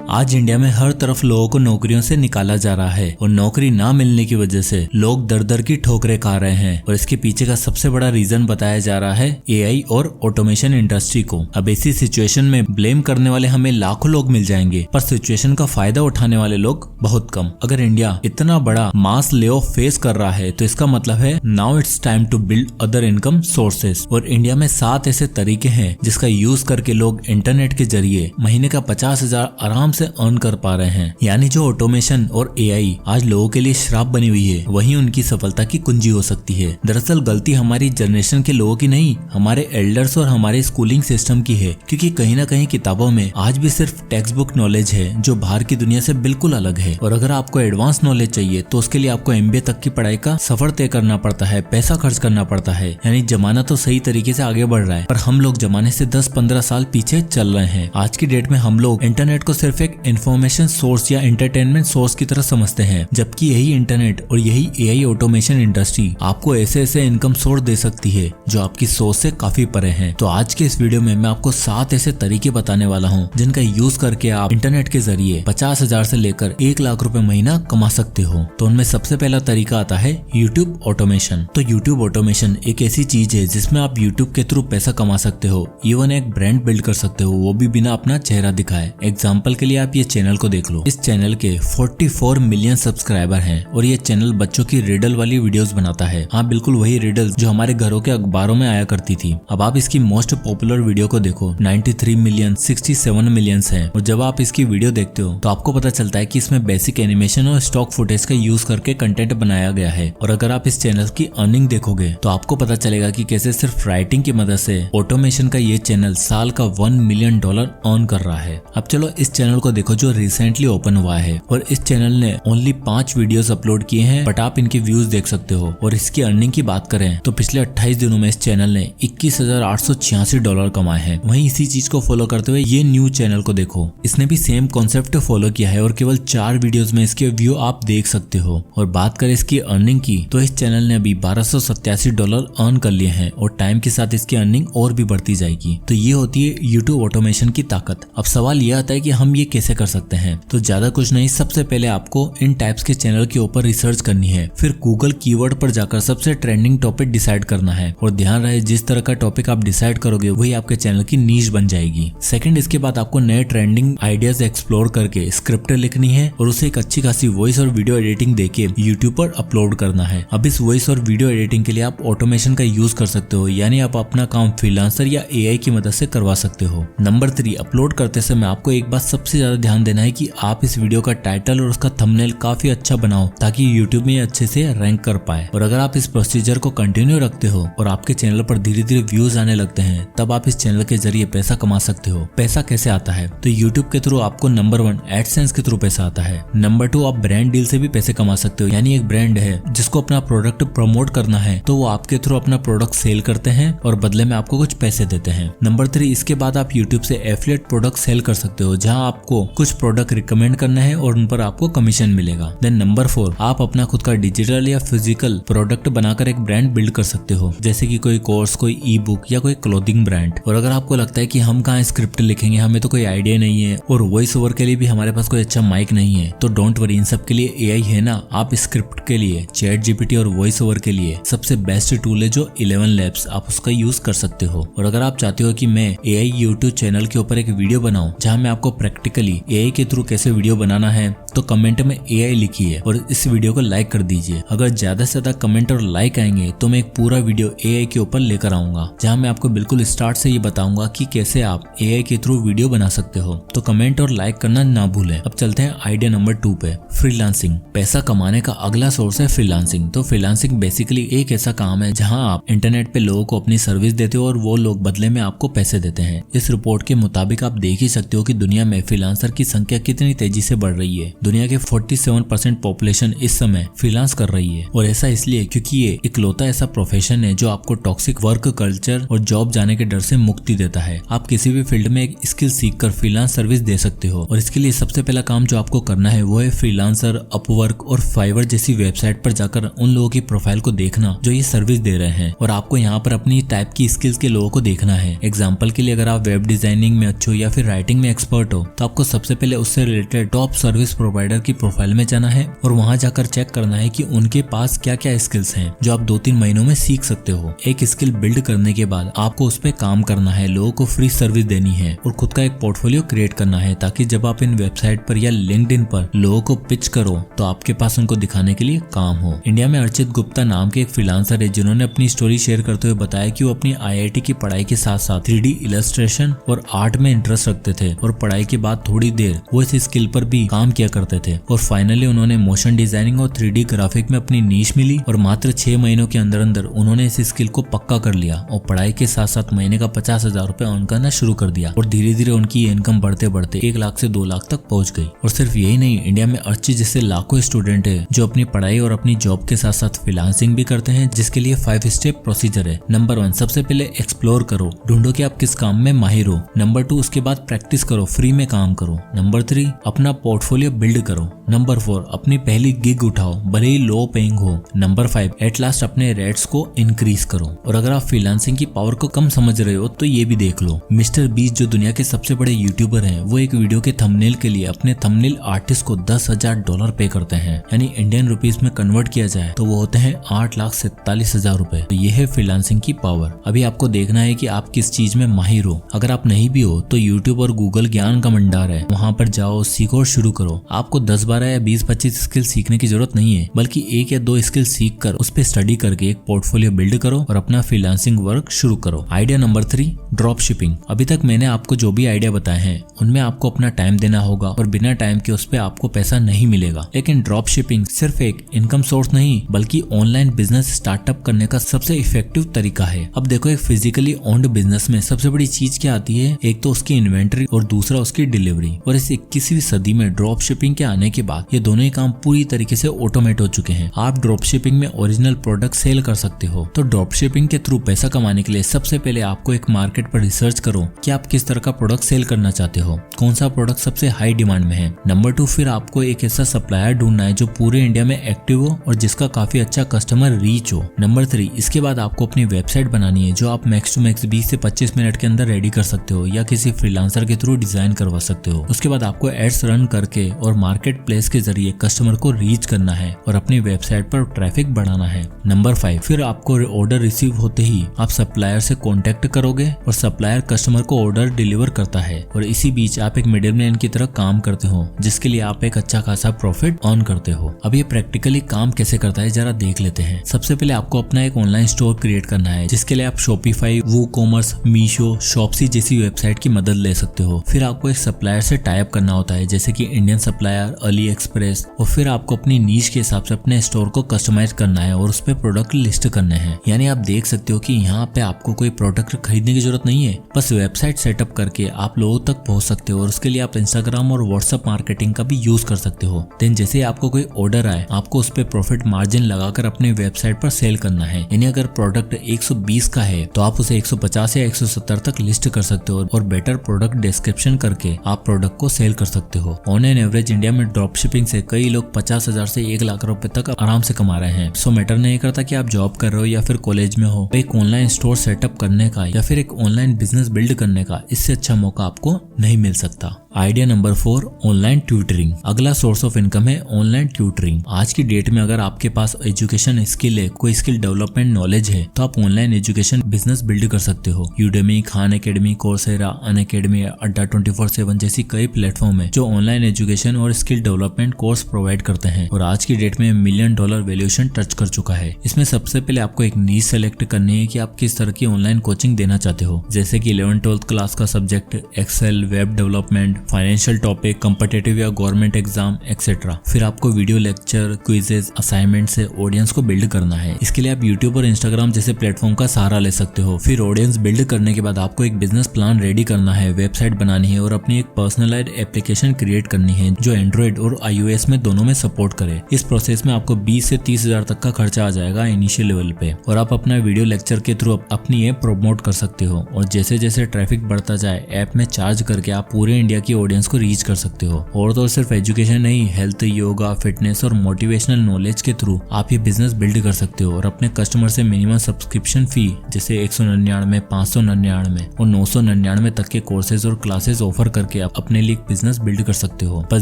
आज इंडिया में हर तरफ लोगों को नौकरियों से निकाला जा रहा है और नौकरी ना मिलने की वजह से लोग दर दर की ठोकरें खा रहे हैं और इसके पीछे का सबसे बड़ा रीजन बताया जा रहा है एआई और ऑटोमेशन इंडस्ट्री को। अब ऐसी सिचुएशन में ब्लेम करने वाले हमें लाखों लोग मिल जाएंगे पर सिचुएशन का फायदा उठाने वाले लोग बहुत कम। अगर इंडिया इतना बड़ा मास ले ऑफ फेस कर रहा है तो इसका मतलब है now it's time to build other income sources. और इंडिया में 7 ऐसे तरीके हैं जिसका यूज करके लोग इंटरनेट के जरिए महीने का 50,000 आराम से अर्न कर पा रहे हैं। यानी जो ऑटोमेशन और एआई आज लोगों के लिए श्राप बनी हुई है वही उनकी सफलता की कुंजी हो सकती है। दरअसल गलती हमारी जनरेशन के लोगों की नहीं, हमारे एल्डर्स और हमारे स्कूलिंग सिस्टम की है, क्योंकि कहीं ना कहीं किताबों में आज भी सिर्फ टेक्स्ट बुक नॉलेज है जो बाहर की दुनिया से बिल्कुल अलग है। और अगर आपको एडवांस नॉलेज चाहिए तो उसके लिए आपको एमबीए तक की पढ़ाई का सफर तय करना पड़ता है, पैसा खर्च करना पड़ता है। यानी जमाना तो सही तरीके से आगे बढ़ रहा है पर हम लोग जमाने से 10-15 साल पीछे चल रहे हैं। आज की डेट में हम लोग इंटरनेट को सिर्फ एक इन्फॉर्मेशन सोर्स या एंटरटेनमेंट सोर्स की तरह समझते हैं, जबकि यही इंटरनेट और यही एआई ऑटोमेशन इंडस्ट्री आपको ऐसे ऐसे इनकम सोर्स दे सकती है जो आपकी सोच से काफी परे हैं। तो आज के इस वीडियो में मैं आपको 7 ऐसे तरीके बताने वाला हूँ जिनका यूज करके आप इंटरनेट के जरिए 50,000 से लेकर 1 लाख रुपए महीना कमा सकते हो। तो उनमें सबसे पहला तरीका आता है यूट्यूब ऑटोमेशन। तो यूट्यूब ऑटोमेशन एक ऐसी चीज है जिसमें आप यूट्यूब के थ्रू पैसा कमा सकते हो, इवन एक ब्रांड बिल्ड कर सकते हो, वो भी बिना अपना चेहरा दिखाए। एग्जाम्पल के लिए आप ये चैनल को देख लो। इस चैनल के 44 मिलियन सब्सक्राइबर हैं और ये चैनल बच्चों की रिडल वाली वीडियोस बनाता है। हाँ, बिल्कुल वही रिडल जो हमारे घरों के अखबारों में आया करती थी। अब आप इसकी मोस्ट पॉपुलर वीडियो को देखो, 93 मिलियन 67 मिलियंस है। और जब आप इसकी वीडियो देखते हो तो आपको पता चलता है कि इसमें बेसिक एनिमेशन और स्टॉक फुटेज का यूज करके कंटेंट बनाया गया है। और अगर आप इस चैनल की अर्निंग देखोगे तो आपको पता चलेगा कि कैसे सिर्फ राइटिंग की मदद से ऑटोमेशन का ये चैनल साल का $1 मिलियन अर्न कर रहा है। अब चलो इस चैनल को देखो जो रिसेंटली ओपन हुआ है और इस चैनल ने ओनली 5 वीडियोस अपलोड किए हैं बट आप इनके व्यूज देख सकते हो। और इसकी अर्निंग की बात करें तो पिछले 28 दिनों में इस चैनल ने $21,886 कमाए हैं। वहीं इसी चीज को फॉलो करते हुए ये न्यू चैनल को देखो, इसने भी सेम कॉन्सेप्ट फॉलो किया है और केवल 4 वीडियोस में इसके व्यू आप देख सकते हो। और बात करें इसकी अर्निंग की तो इस चैनल ने अभी $1,287 अर्न कर लिए हैं और टाइम के साथ इसकी अर्निंग और भी बढ़ती जाएगी। तो ये होती है यूट्यूब ऑटोमेशन की ताकत। अब सवाल यह आता है कि हम ये कैसे कर सकते हैं। तो ज्यादा कुछ नहीं, सबसे पहले आपको इन टाइप्स के चैनल के ऊपर रिसर्च करनी है, फिर गूगल कीवर्ड पर जाकर सबसे ट्रेंडिंग टॉपिक डिसाइड करना है। और ध्यान रहे जिस तरह का टॉपिक आप डिसाइड करोगे वही आपके चैनल की नीश बन जाएगी। सेकंड, इसके बाद आपको नए ट्रेंडिंग आइडियाज एक्सप्लोर करके स्क्रिप्ट लिखनी है और उसे एक अच्छी खासी वॉइस और वीडियो एडिटिंग देके यूट्यूब पर अपलोड करना है। अब इस वॉइस और वीडियो एडिटिंग के लिए आप ऑटोमेशन का यूज कर सकते हो, यानी आप अपना काम फ्रीलांसर या एआई की मदद से करवा सकते हो। नंबर 3, अपलोड करते समय आपको एक बात सबसे ज्यादा ध्यान देना है कि आप इस वीडियो का टाइटल और उसका थंबनेल काफी अच्छा बनाओ ताकि यूट्यूब में अच्छे से रैंक कर पाए। और अगर आप इस प्रोसीजर को कंटिन्यू रखते हो और आपके चैनल पर धीरे धीरे व्यूज आने लगते हैं तब आप इस चैनल के जरिए पैसा कमा सकते हो। पैसा कैसे आता है? तो यूट्यूब के थ्रू आपको नंबर 1 एडसेंस के थ्रू पैसा आता है। नंबर 2, आप ब्रांड डील से भी पैसे कमा सकते हो, यानी एक ब्रांड है जिसको अपना प्रोडक्ट प्रमोट करना है तो वो आपके थ्रू अपना प्रोडक्ट सेल करते हैं और बदले में आपको कुछ पैसे देते हैं। नंबर 3, इसके बाद आप यूट्यूब से एफिलिएट प्रोडक्ट सेल कर सकते हो जहां आपको कुछ प्रोडक्ट रिकमेंड करना है और उन पर आपको कमीशन मिलेगा। देन नंबर 4, आप अपना खुद का डिजिटल या फिजिकल प्रोडक्ट बनाकर एक ब्रांड बिल्ड कर सकते हो, जैसे कि कोई कोर्स, कोई ई बुक या कोई क्लोथिंग ब्रांड। और अगर आपको लगता है कि हम कहाँ स्क्रिप्ट लिखेंगे, हमें तो कोई आइडिया नहीं है और वॉइस ओवर के लिए भी हमारे पास कोई अच्छा माइक नहीं है, तो डोंट वरी, इन सब के लिए एआई है ना। आप स्क्रिप्ट के लिए चैट जीपीटी और वॉइस ओवर के लिए सबसे बेस्ट टूल है जो 11 लैब्स, आप उसका यूज कर सकते हो। और अगर आप चाहते हो कि मैं एआई यूट्यूब चैनल के ऊपर एक वीडियो बनाऊं जहां मैं आपको प्रैक्टिकली एआई के थ्रू कैसे वीडियो बनाना है तो कमेंट में एआई लिखिए और इस वीडियो को लाइक कर दीजिए। अगर ज्यादा से ज्यादा कमेंट और लाइक आएंगे तो मैं एक पूरा वीडियो एआई के ऊपर लेकर आऊंगा जहां मैं आपको बिल्कुल स्टार्ट से ये बताऊंगा कि कैसे आप एआई के थ्रू वीडियो बना सकते हो। तो कमेंट और लाइक करना ना भूलें। अब चलते हैं आइडिया नंबर 2 पे, फ्रीलांसिंग। पैसा कमाने का अगला सोर्स है फ्रीलांसिंग। तो फ्रीलांसिंग बेसिकली एक ऐसा काम है जहां आप इंटरनेट पे लोगों को अपनी सर्विस देते हो और वो लोग बदले में आपको पैसे देते हैं। इस रिपोर्ट के मुताबिक आप देख ही सकते हो कि दुनिया में फ्रीलांसर की संख्या कितनी तेजी से बढ़ रही है। दुनिया के 47% पॉपुलेशन इस समय फ्रीलांस कर रही है, और ऐसा इसलिए क्योंकि ये इकलौता ऐसा प्रोफेशन है जो आपको टॉक्सिक वर्क कल्चर और जॉब जाने के डर से मुक्ति देता है। आप किसी भी फील्ड में एक स्किल सीख कर फ्रीलांस सर्विस दे सकते हो, और इसके लिए सबसे पहला काम जो आपको करना है वो है फ्रीलांसर, अपवर्क और फाइवर जैसी वेबसाइट पर जाकर उन लोगों की प्रोफाइल को देखना जो ये सर्विस दे रहे हैं, और आपको यहाँ पर अपनी टाइप की स्किल्स के लोगों को देखना है। एग्जाम्पल के लिए अगर आप वेब डिजाइनिंग में अच्छे हो या फिर राइटिंग में एक्सपर्ट हो तो आपको सबसे पहले उससे रिलेटेड टॉप सर्विस प्रोवाइडर की प्रोफाइल में जाना है और वहां जाकर चेक करना है कि उनके पास क्या क्या स्किल्स हैं जो आप 2-3 महीनों में सीख सकते हो। एक स्किल बिल्ड करने के बाद आपको उस पर काम करना है, लोगों को फ्री सर्विस देनी है और खुद का एक पोर्टफोलियो क्रिएट करना है, ताकि जब आप इन वेबसाइट पर या लिंक्डइन पर लोगों को पिच करो तो आपके पास उनको दिखाने के लिए काम हो। इंडिया में अर्चित गुप्ता नाम के एक फ्रीलांसर है जिन्होंने अपनी स्टोरी शेयर करते हुए बताया कि वो अपनी IIT की पढ़ाई के साथ साथ 3D इलस्ट्रेशन और आर्ट में इंटरेस्ट रखते थे, और पढ़ाई के बाद थोड़ी देर वो इस स्किल पर भी काम किया करते थे, और फाइनली उन्होंने मोशन डिजाइनिंग और 3D ग्राफिक में अपनी नीश मिली और मात्र 6 महीनों के अंदर अंदर उन्होंने इस स्किल को पक्का कर लिया और पढ़ाई के साथ साथ महीने का 50,000 रुपए अर्न करना शुरू कर दिया, और धीरे धीरे उनकी इनकम बढ़ते बढ़ते 1 लाख से 2 लाख तक पहुंच गई। और सिर्फ यही नहीं, इंडिया में अर्चित जैसे लाखों स्टूडेंट है जो अपनी पढ़ाई और अपनी जॉब के साथ साथ फ्रीलांसिंग भी करते हैं, जिसके लिए 5 स्टेप प्रोसीजर है। नंबर 1, सबसे पहले एक्सप्लोर करो, ढूंढो कि आप किस काम में माहिर हो। नंबर 2, उसके बाद प्रैक्टिस करो, फ्री में काम करो। नंबर 3, अपना पोर्टफोलियो बिल्ड करो। नंबर 4, अपनी पहली गिग उठाओ, भले ही लो पेइंग हो। नंबर 5, एट लास्ट अपने रेट्स को इंक्रीज करो। और अगर आप फ्रीलांसिंग की पावर को कम समझ रहे हो तो ये भी देख लो, मिस्टर बीस्ट जो दुनिया के सबसे बड़े यूट्यूबर हैं, वो एक वीडियो के थंबनेल के लिए अपने थंबनेल आर्टिस्ट को $10,000 पे करते हैं, यानी इंडियन रुपीस में कन्वर्ट किया जाए तो वो होते हैं 8,47,000 रुपए। तो ये है फ्रीलांसिंग की पावर। अभी आपको देखना है कि आप किस चीज में माहिर हो। अगर आप नहीं भी हो तो यूट्यूब और गूगल ज्ञान का भंडार है, वहाँ पर जाओ, सीखो और शुरू करो। आपको 10-12 या 20-25 स्किल सीखने की जरूरत नहीं है, बल्कि 1 या 2 स्किल सीख कर उस पर स्टडी करके एक पोर्टफोलियो बिल्ड करो और अपना फ्रीलांसिंग वर्क शुरू करो। Idea number 3, drop shipping. अभी तक मैंने आपको जो भी आइडिया बताए हैं उनमें आपको अपना टाइम देना होगा और बिना टाइम के उस पर आपको पैसा नहीं मिलेगा, लेकिन ड्रॉप शिपिंग सिर्फ एक इनकम सोर्स नहीं बल्कि ऑनलाइन बिजनेस स्टार्टअप करने का सबसे इफेक्टिव तरीका है। अब देखो, एक फिजिकली ओन्ड बिजनेस में सबसे बड़ी चीज क्या आती है? एक तो उसकी इन्वेंटरी और दूसरा उसकी डिलीवरी। और इस 21वीं सदी में ड्रॉप शिपिंग के आने के बाद ये दोनों ही काम पूरी तरीके से ऑटोमेट हो चुके हैं। आप ड्रॉप शिपिंग में ओरिजिनल प्रोडक्ट सेल कर सकते हो। तो ड्रॉप शिपिंग के थ्रू पैसा कमाने के लिए सबसे पहले आपको एक मार्केट पर रिसर्च करो कि आप किस तरह का प्रोडक्ट सेल करना चाहते हो, कौन सा प्रोडक्ट सबसे हाई डिमांड में है। नंबर 2, फिर आपको एक ऐसा सप्लायर ढूंढना है जो पूरे इंडिया में एक्टिव हो और जिसका काफी अच्छा कस्टमर रीच हो। नंबर 3, इसके बाद आपको अपनी वेबसाइट बनानी है जो आप मैक्स टू मैक्स 20 से 25 मिनट के अंदर रेडी कर सकते हो या किसी फ्रीलांसर के थ्रू डिजाइन करवा सकते हो। उसके बाद आपको एड्स रन करके और मार्केट प्लेस के जरिए कस्टमर को रीच करना है और अपनी वेबसाइट पर ट्रैफिक बढ़ाना है। नंबर 5, फिर आपको ऑर्डर रिसीव होते ही आप सप्लायर से कॉन्टेक्ट करोगे और सप्लायर कस्टमर को ऑर्डर डिलीवर करता है, और इसी बीच आप एक मिडिलमैन की तरह काम करते हो जिसके लिए आप एक अच्छा खासा प्रॉफिट अर्न करते हो। अब ये प्रैक्टिकली काम कैसे करता है जरा देख लेते हैं। सबसे पहले आपको अपना एक ऑनलाइन स्टोर क्रिएट करना है, जिसके लिए आप शॉपिफाई, वूकॉमर्स, मीशो, शॉप्सी जैसी वेबसाइट की मदद ले सकते हो। फिर आपको एक सप्लायर से टाई अप करना होता है जैसे कि इंडियन सप्लायर, अली एक्सप्रेस, और फिर आपको अपनी नीश के हिसाब से अपने स्टोर को कस्टमाइज करना है और उस पे प्रोडक्ट लिस्ट करने हैं। यानी आप देख सकते हो कि यहाँ पे आपको कोई प्रोडक्ट खरीदने की जरूरत नहीं है, बस वेबसाइट सेटअप करके आप लोगों तक पहुंच सकते हो और उसके लिए आप इंस्टाग्राम और व्हाट्सएप मार्केटिंग का भी यूज कर सकते हो। देन जैसे आपको कोई ऑर्डर आए आपको उस पे प्रॉफिट मार्जिन लगाकर अपने वेबसाइट पर सेल करना है। यानी अगर प्रोडक्ट 120 का है तो आप उसे 150 या 170 तक लिस्ट कर सकते हो और बेटर प्रोडक्ट डिस्क्रिप्शन करके आप प्रोडक्ट को सेल कर सकते हो। ऑन एन एवरेज इंडिया में ड्रॉप शिपिंग से कई लोग 50,000 से 1 लाख रुपए तक आराम से कमा रहे हैं। सो मैटर नहीं करता कि आप जॉब कर रहे हो या फिर कॉलेज में हो, एक ऑनलाइन स्टोर सेटअप करने का या फिर एक ऑनलाइन बिजनेस बिल्ड करने का इससे अच्छा मौका आपको नहीं मिल सकता। Idea number 4, online tutoring. अगला सोर्स ऑफ इनकम है ऑनलाइन ट्यूटरिंग। आज की डेट में अगर आपके पास एजुकेशन स्किल है, कोई स्किल डेवलपमेंट नॉलेज है, तो आप ऑनलाइन एजुकेशन बिजनेस बिल्ड कर सकते हो। Udemy, Khan academy, Coursera, Unacademy, अड्डा 24/7 जैसी कई प्लेटफॉर्म है जो ऑनलाइन एजुकेशन और स्किल डेवलपमेंट कोर्स प्रोवाइड करते हैं और आज की डेट में $1 मिलियन वैल्यूएशन टच कर चुका है। इसमें सबसे पहले आपको एक नीश सेलेक्ट करनी है कि आप किस तरह की ऑनलाइन कोचिंग देना चाहते हो, जैसे कि 11th-12th क्लास का subject, Excel, web development, financial topic, competitive या गवर्नमेंट एग्जाम एक्सेट्रा। फिर आपको वीडियो लेक्चर, क्विजेस, असाइनमेंट से ऑडियंस को बिल्ड करना है। इसके लिए आप यूट्यूब और इंस्टाग्राम जैसे प्लेटफॉर्म का सहारा ले सकते हो। फिर ऑडियंस बिल्ड करने के बाद आपको एक बिजनेस प्लान रेडी करना है, वेबसाइट बनानी है और अपनी एक पर्सनलाइज्ड एप्लीकेशन क्रिएट करनी है जो एंड्रॉइड और iOS में दोनों में सपोर्ट करे। इस प्रोसेस में आपको 20 से 30,000 तक का खर्चा आ जाएगा इनिशियल लेवल पे, और आप अपना वीडियो लेक्चर के थ्रू अपनी ऐप प्रमोट कर सकते हो। और जैसे जैसे ट्रैफिक बढ़ता जाए ऐप में चार्ज करके आप पूरे इंडिया की ऑडियंस को रीच कर सकते हो। और तो सिर्फ एजुकेशन नहीं, हेल्थ, योगा, फिटनेस और मोटिवेशनल नॉलेज के थ्रू आप ये बिजनेस बिल्ड कर सकते हो और अपने कस्टमर से मिनिमम सब्सक्रिप्शन फी जैसे 199, 599 और 999 तक के कोर्सेज और क्लासेस ऑफर करके आप अपने लिए बिजनेस बिल्ड कर सकते हो। बस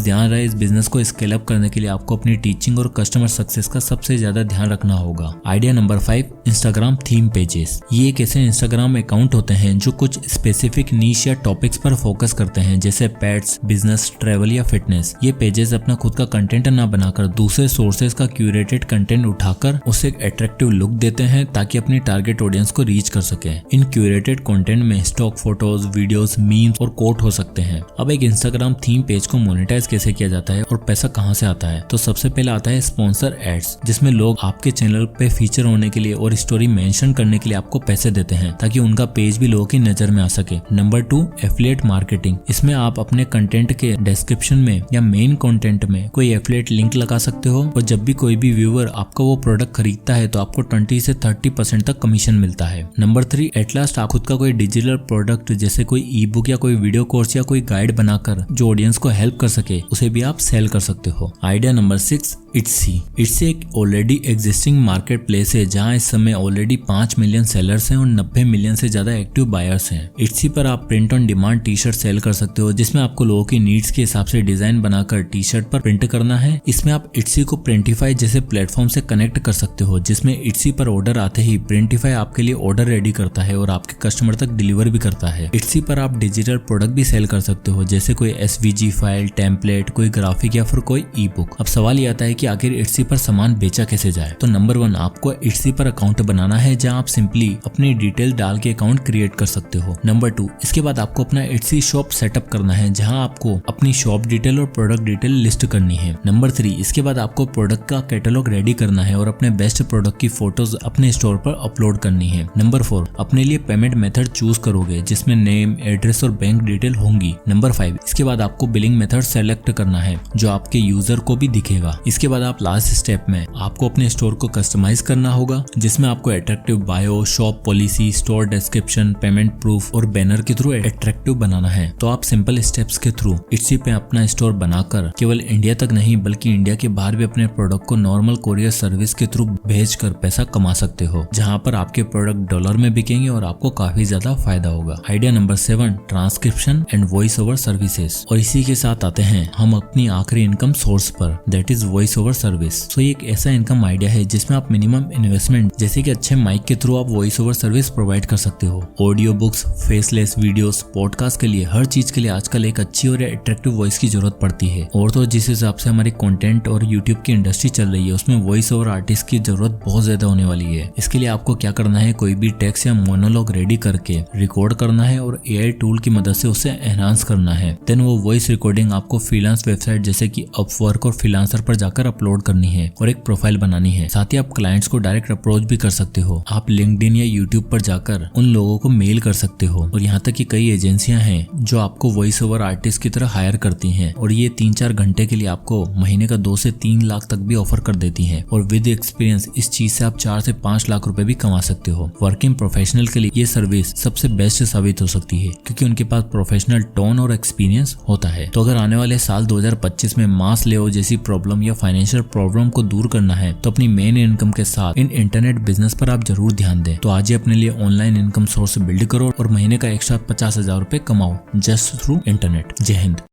ध्यान रहे, इस बिजनेस को स्केल अप करने के लिए आपको अपनी टीचिंग और कस्टमर सक्सेस का सबसे ज्यादा ध्यान रखना होगा। Idea number 5, Instagram theme pages. ये एक ऐसे इंस्टाग्राम अकाउंट होते हैं जो कुछ स्पेसिफिक नीश या टॉपिक्स पर फोकस करते हैं, जैसे पेट्स, बिजनेस, ट्रेवल या फिटनेस। ये पेजेस अपना खुद का कंटेंट ना बनाकर दूसरे सोर्सेज का क्यूरेटेड कंटेंट उठाकर उसे एक अट्रैक्टिव लुक देते हैं ताकि अपनी टारगेट ऑडियंस को रीच कर सके। इन क्यूरेटेड कंटेंट में स्टॉक फोटोज, वीडियोस, मीम्स और कोट हो सकते हैं। अब एक इंस्टाग्राम थीम पेज को मोनेटाइज कैसे किया जाता है और पैसा कहां से आता है, तो सबसे पहले आता है स्पॉन्सर एड्स, जिसमें लोग आपके चैनल पे फीचर होने के लिए और स्टोरी मेंशन करने के लिए आपको पैसे देते हैं ताकि उनका पेज भी लोगों की नजर में आ सके। Number 2, affiliate marketing. इसमें आप अपने कंटेंट के डिस्क्रिप्शन में या मेन कंटेंट में कोई एफिलिएट लिंक लगा सकते हो, और जब भी कोई भी व्यूअर आपका वो प्रोडक्ट खरीदता है तो आपको 20 से 30% तक कमीशन मिलता है। नंबर 3, एट लास्ट आप खुद का कोई डिजिटल प्रोडक्ट जैसे कोई ई बुक या कोई वीडियो कोर्स या कोई गाइड बनाकर जो ऑडियंस को हेल्प कर सके उसे भी आप सेल कर सकते हो। Idea number 6, इट्सी। इट्सी एक ऑलरेडी एग्जिस्टिंग मार्केट प्लेस है जहां इस समय ऑलरेडी 5 मिलियन सेलर्स हैं और 90 मिलियन से ज्यादा एक्टिव बायर्स हैं। इट्सी पर आप print on demand T shirt sell कर सकते हो, जिसमें आपको लोगों की नीड्स के हिसाब से डिजाइन बनाकर टी शर्ट पर प्रिंट करना है। इसमें आप इट्सी को प्रिंटिफाई जैसे प्लेटफॉर्म से कनेक्ट कर सकते हो, जिसमें इट्सी पर ऑर्डर आते ही प्रिंटिफाई आपके लिए ऑर्डर रेडी करता है और आपके कस्टमर तक डिलीवर भी करता है। इट्सी पर आप डिजिटल प्रोडक्ट भी सेल कर सकते हो, जैसे कोई SVG फाइल, टेम्पलेट, कोई ग्राफिक या फिर कोई ई बुक। अब सवाल ये आता है कि आखिर इट्सी पर सामान बेचा कैसे जाए। तो नंबर 1, आपको इट्सी पर अकाउंट बनाना है जहां आप सिंपली अपनी डिटेल डाल के अकाउंट क्रिएट कर सकते हो। नंबर 2, इसके बाद आपको अपना इट्सी शॉप सेटअप करना है जहां आपको अपनी शॉप डिटेल और प्रोडक्ट डिटेल लिस्ट करनी है। नंबर 3, इसके बाद आपको प्रोडक्ट का कैटलॉग रेडी करना है और अपने बेस्ट प्रोडक्ट की फोटोज अपने स्टोर पर अपलोड करनी है। नंबर 4, अपने लिए पेमेंट मेथड चूज करोगे जिसमें नेम, एड्रेस और बैंक डिटेल होंगी। नंबर 5, इसके बाद आपको बिलिंग मेथड सेलेक्ट करना है जो आपके यूजर को भी दिखेगा। इसके बाद आप लास्ट स्टेप में आपको अपने स्टोर को कस्टमाइज करना होगा, जिसमें आपको attractive bio, shop policy, store description, payment proof और बैनर के थ्रू अट्रैक्टिव बनाना है। तो आप सिंपल स्टेप्स के थ्रू इट्सी पे अपना स्टोर बनाकर केवल इंडिया तक नहीं बल्कि इंडिया के बाहर भी अपने प्रोडक्ट को नॉर्मल कोरियर सर्विस के थ्रू भेजकर पैसा कमा सकते हो, जहां पर आपके प्रोडक्ट डॉलर में बिकेंगे और आपको काफी ज्यादा फायदा होगा। Idea number 7, transcription and voice over services. और इसी के साथ आते हैं हम अपनी आखिरी इनकम सोर्स पर, that is voice over service. तो ये एक ऐसा इनकम आइडिया है जिसमें आप मिनिमम इन्वेस्टमेंट जैसे कि अच्छे माइक के थ्रू आप वॉइस ओवर सर्विस प्रोवाइड कर सकते हो। Audio books, faceless videos, podcast के लिए, हर चीज के लिए आजकल एक अच्छी और अट्रैक्टिव वॉइस की जरूरत पड़ती है। और तो जिस हिसाब से हमारी कंटेंट और यूट्यूब की इंडस्ट्री चल रही है उसमें वॉइस ओवर आर्टिस्ट की जरूरत बहुत ज्यादा होने वाली है। इसके लिए आपको क्या करना है, कोई भी टेक्स्ट या मोनोलॉग रेडी करके रिकॉर्ड करना है और AI टूल की मदद से उसे एनहांस करना है। देन वो वॉइस रिकॉर्डिंग आपको फ्रीलांस वेबसाइट जैसे कि अपवर्क और फ्रीलांसर पर जाकर अपलोड करनी है और एक प्रोफाइल बनानी है। साथ ही आप क्लाइंट्स को डायरेक्ट अप्रोच भी कर सकते हो। आप लिंक्डइन या यूट्यूब पर जाकर उन लोगों को मेल कर सकते हो। और यहाँ तक कि कई एजेंसियां हैं जो आपको वॉइस ओवर आर्टिस्ट की तरह हायर करती हैं और ये 3-4 घंटे के लिए आपको महीने का 2 से 3 लाख तक भी ऑफर कर देती हैं। और विद एक्सपीरियंस इस चीज से आप 4 से 5 लाख रुपए भी कमा सकते हो। वर्किंग प्रोफेशनल के लिए ये सर्विस सबसे बेस्ट साबित हो सकती है क्योंकि उनके पास प्रोफेशनल टोन और एक्सपीरियंस होता है। तो अगर आने वाले साल 2025 में मास लेओ जैसी प्रॉब्लम या फाइनेंशियल प्रॉब्लम को दूर करना है तो अपनी मेन इनकम के साथ इन इंटरनेट बिजनेस पर आप जरूर ध्यान दें। तो आज ही अपने लिए ऑनलाइन इनकम सोर्स बिल्ड करो और महीने का एक्स्ट्रा 50,000 रुपए कमाओ जस्ट थ्रू इंटरनेट। जय हिंद।